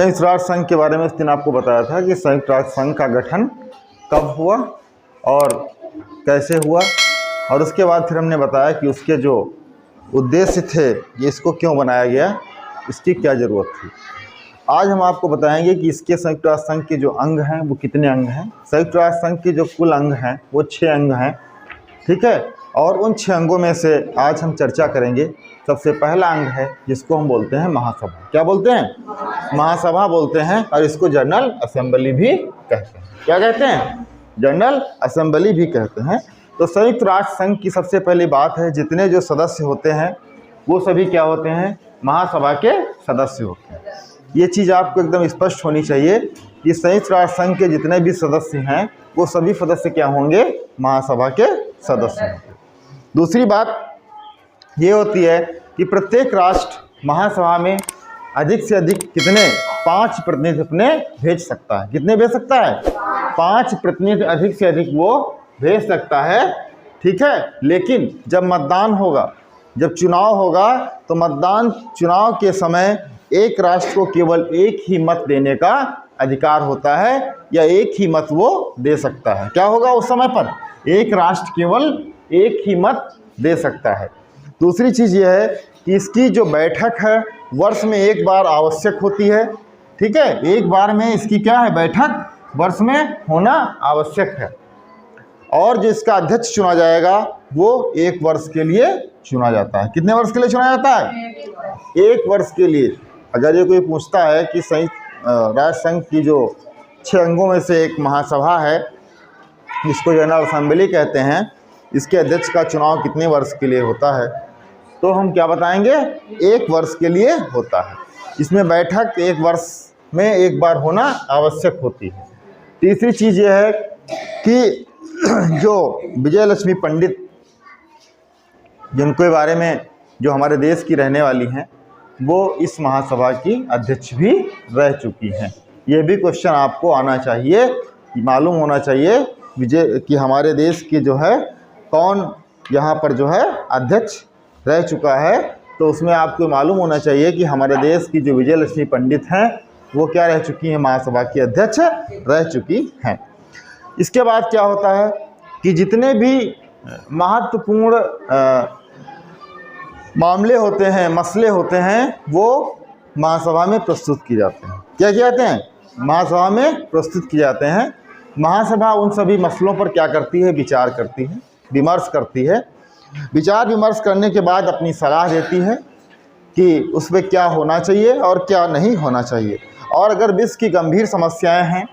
संयुक्त राष्ट्र संघ के बारे में उस दिन आपको बताया था कि संयुक्त राष्ट्र संघ का गठन कब हुआ और कैसे हुआ, और उसके बाद फिर हमने बताया कि उसके जो उद्देश्य थे कि इसको क्यों बनाया गया, इसकी क्या ज़रूरत थी। आज हम आपको बताएंगे कि इसके संयुक्त राष्ट्र संघ के जो अंग हैं वो कितने अंग हैं। संयुक्त राष्ट्र संघ के जो कुल अंग हैं वो 6 अंग हैं, ठीक है। और उन 6 अंगों में से आज हम चर्चा करेंगे। सबसे पहला अंग है जिसको हम बोलते हैं महासभा। क्या बोलते हैं? महासभा बोलते हैं, और इसको जनरल असेंबली भी कहते हैं। क्या कहते हैं? जनरल असेंबली भी कहते हैं। तो संयुक्त राष्ट्र संघ की सबसे पहली बात है, जितने जो सदस्य होते हैं वो सभी क्या होते हैं? महासभा के सदस्य होते हैं। ये चीज़ आपको एकदम स्पष्ट होनी चाहिए कि संयुक्त राष्ट्र संघ के जितने भी सदस्य हैं वो सभी सदस्य क्या होंगे? महासभा के सदस्य होंगे। दूसरी बात ये होती है कि प्रत्येक राष्ट्र महासभा में अधिक से अधिक कितने 5 प्रतिनिधि अपने भेज सकता है। कितने भेज सकता है? 5 प्रतिनिधि अधिक से अधिक वो भेज सकता है, ठीक है। लेकिन जब मतदान होगा, जब चुनाव होगा, तो मतदान चुनाव के समय एक राष्ट्र को केवल एक ही मत देने का अधिकार होता है, या एक ही मत वो दे सकता है। क्या होगा उस समय पर? एक राष्ट्र केवल एक ही मत दे सकता है। दूसरी चीज़ यह है कि इसकी जो बैठक है वर्ष में एक बार आवश्यक होती है, ठीक है। एक बार में इसकी क्या है? बैठक वर्ष में होना आवश्यक है। और जो इसका अध्यक्ष चुना जाएगा वो 1 वर्ष के लिए चुना जाता है। कितने वर्ष के लिए चुना जाता है? 1 वर्ष के लिए। अगर ये कोई पूछता है कि संयुक्त राष्ट्र संघ की जो 6 अंगों में से एक महासभा है जिसको जनरल असेंबली कहते हैं, इसके अध्यक्ष का चुनाव कितने वर्ष के लिए होता है, तो हम क्या बताएंगे? 1 वर्ष के लिए होता है। इसमें बैठक 1 वर्ष में एक बार होना आवश्यक होती है। तीसरी चीज़ यह है कि जो विजयलक्ष्मी पंडित, जिनके बारे में जो हमारे देश की रहने वाली हैं, वो इस महासभा की अध्यक्ष भी रह चुकी हैं। ये भी क्वेश्चन आपको आना चाहिए, मालूम होना चाहिए कि हमारे देश की जो है कौन यहाँ पर जो है अध्यक्ष रह चुका है। तो उसमें आपको मालूम होना चाहिए कि हमारे देश की जो विजयलक्ष्मी पंडित हैं वो क्या रह चुकी हैं? महासभा की अध्यक्ष रह चुकी हैं। इसके बाद क्या होता है कि जितने भी महत्वपूर्ण मामले होते हैं, मसले होते हैं, वो महासभा में प्रस्तुत किए जाते हैं। क्या किए जाते हैं? महासभा में प्रस्तुत किए जाते हैं। महासभा उन सभी मसलों पर क्या करती है? विचार करती है, विमर्श करती है। विचार विमर्श करने के बाद अपनी सलाह देती है कि उसमें क्या होना चाहिए और क्या नहीं होना चाहिए। और अगर विश्व की गंभीर समस्याएं हैं,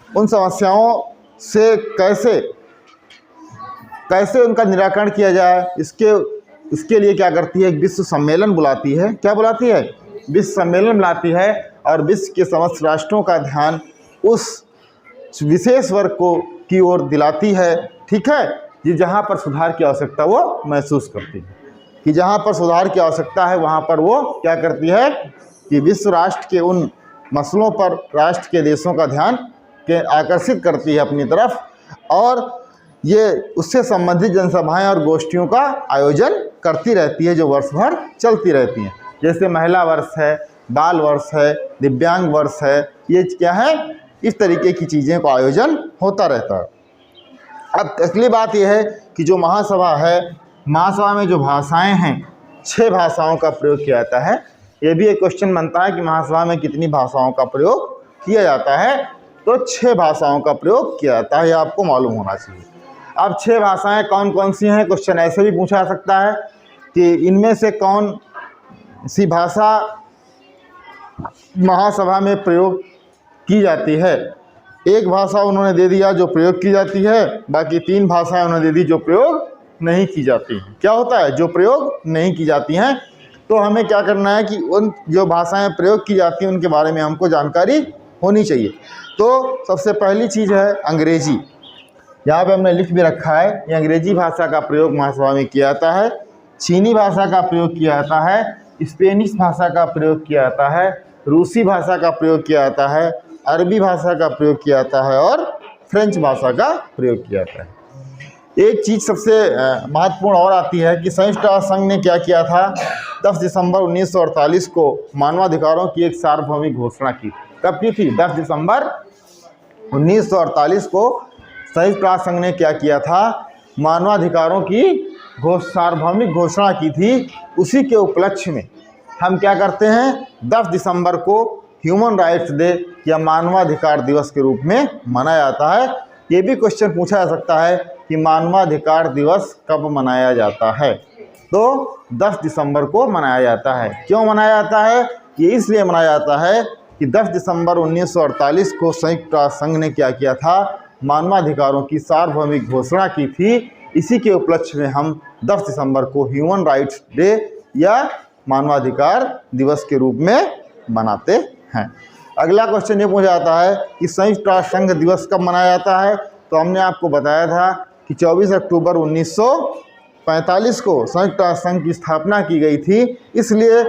उन समस्याओं से कैसे उनका निराकरण किया जाए, इसके लिए क्या करती है? विश्व सम्मेलन बुलाती है। क्या बुलाती है? विश्व सम्मेलन बुलाती है, और विश्व के समस्त राष्ट्रों का ध्यान उस विशेष वर्ग की ओर दिलाती है, ठीक है, कि जहाँ पर सुधार की आवश्यकता वो महसूस करती है। कि जहाँ पर सुधार की आवश्यकता है वहाँ पर वो क्या करती है कि विश्व राष्ट्र के उन मसलों पर राष्ट्र के देशों का ध्यान आकर्षित करती है अपनी तरफ, और ये उससे संबंधित जनसभाएं और गोष्ठियों का आयोजन करती रहती है जो वर्ष भर चलती रहती हैं। जैसे महिला वर्ष है, बाल वर्ष है, दिव्यांग वर्ष है, ये क्या है? इस तरीके की चीज़ें का आयोजन होता रहता है। अब अगली बात यह है कि जो महासभा है, महासभा में जो भाषाएं हैं, 6 भाषाओं का प्रयोग किया जाता है। ये भी एक क्वेश्चन बनता है कि महासभा में कितनी भाषाओं का प्रयोग किया जाता है, तो 6 भाषाओं का प्रयोग किया जाता है, ये आपको मालूम होना चाहिए। अब 6 भाषाएं कौन कौन सी हैं? क्वेश्चन ऐसे भी पूछा जा सकता है कि इनमें से कौन सी भाषा महासभा में प्रयोग की जाती है। एक भाषा उन्होंने दे दिया जो प्रयोग की जाती है, बाकी 3 भाषाएं उन्होंने दे दी जो प्रयोग नहीं की जाती हैं। क्या होता है? जो प्रयोग नहीं की जाती हैं। तो हमें क्या करना है कि उन जो भाषाएं प्रयोग की जाती हैं उनके बारे में हमको जानकारी होनी चाहिए। तो सबसे पहली चीज़ है अंग्रेजी। यहाँ पे हमने लिख भी रखा है, ये अंग्रेजी भाषा का प्रयोग महासभा में किया जाता है। चीनी भाषा का प्रयोग किया जाता है, स्पेनिश भाषा का प्रयोग किया जाता है, रूसी भाषा का प्रयोग किया जाता है, अरबी भाषा का प्रयोग किया जाता है, और फ्रेंच भाषा का प्रयोग किया जाता है। एक चीज़ सबसे महत्वपूर्ण और आती है कि संयुक्त राष्ट्र संघ ने क्या किया था? 10 दिसंबर 1948 को मानवाधिकारों की एक सार्वभौमिक घोषणा की। कब की थी? 10 दिसंबर 1948 को संयुक्त राष्ट्र संघ ने क्या किया था? मानवाधिकारों की सार्वभौमिक घोषणा की थी। उसी के उपलक्ष्य में हम क्या करते हैं? 10 दिसंबर को ह्यूमन राइट्स डे या मानवाधिकार दिवस के रूप में मनाया जाता है। ये भी क्वेश्चन पूछा जा सकता है कि मानवाधिकार दिवस कब मनाया जाता है? तो 10 दिसंबर को मनाया जाता है। क्यों मनाया जाता है? ये इसलिए मनाया जाता है कि 10 दिसंबर 1948 को संयुक्त राष्ट्र संघ ने क्या किया था? मानवाधिकारों की सार्वभौमिक घोषणा की थी। इसी के उपलक्ष्य में हम 10 दिसंबर को ह्यूमन राइट्स डे या मानवाधिकार दिवस के रूप में मनाते हैं। अगला क्वेश्चन ये पूछा जाता है कि संयुक्त राष्ट्र संघ दिवस कब मनाया जाता है? तो हमने आपको बताया था कि 24 अक्टूबर 1945 को संयुक्त राष्ट्र संघ की स्थापना की गई थी। इसलिए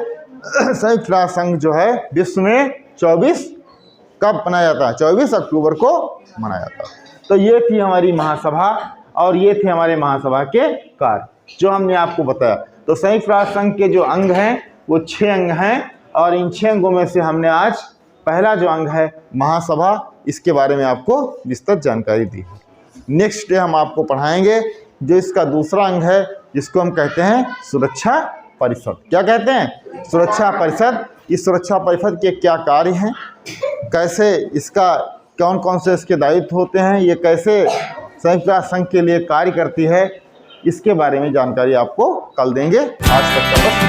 संयुक्त राष्ट्र संघ जो है विश्व में 24 कब मनाया जाता है? 24 अक्टूबर को मनाया जाता है। तो ये थी हमारी महासभा और ये थे हमारे महासभा के कार्य जो हमने आपको बताया। तो संयुक्त राष्ट्र संघ के जो अंग हैं वो 6 अंग हैं और इन 6 अंगों में से हमने आज पहला जो अंग है महासभा, इसके बारे में आपको विस्तृत जानकारी दी है। नेक्स्ट डे हम आपको पढ़ाएंगे जो इसका दूसरा अंग है जिसको हम कहते हैं सुरक्षा परिषद। क्या कहते हैं? सुरक्षा परिषद। इस सुरक्षा परिषद के क्या कार्य हैं, कैसे इसका कौन कौन से इसके दायित्व होते हैं, ये कैसे संयुक्त राष्ट्र संघ के लिए कार्य करती है, इसके बारे में जानकारी आपको कल देंगे। आज तक का बस।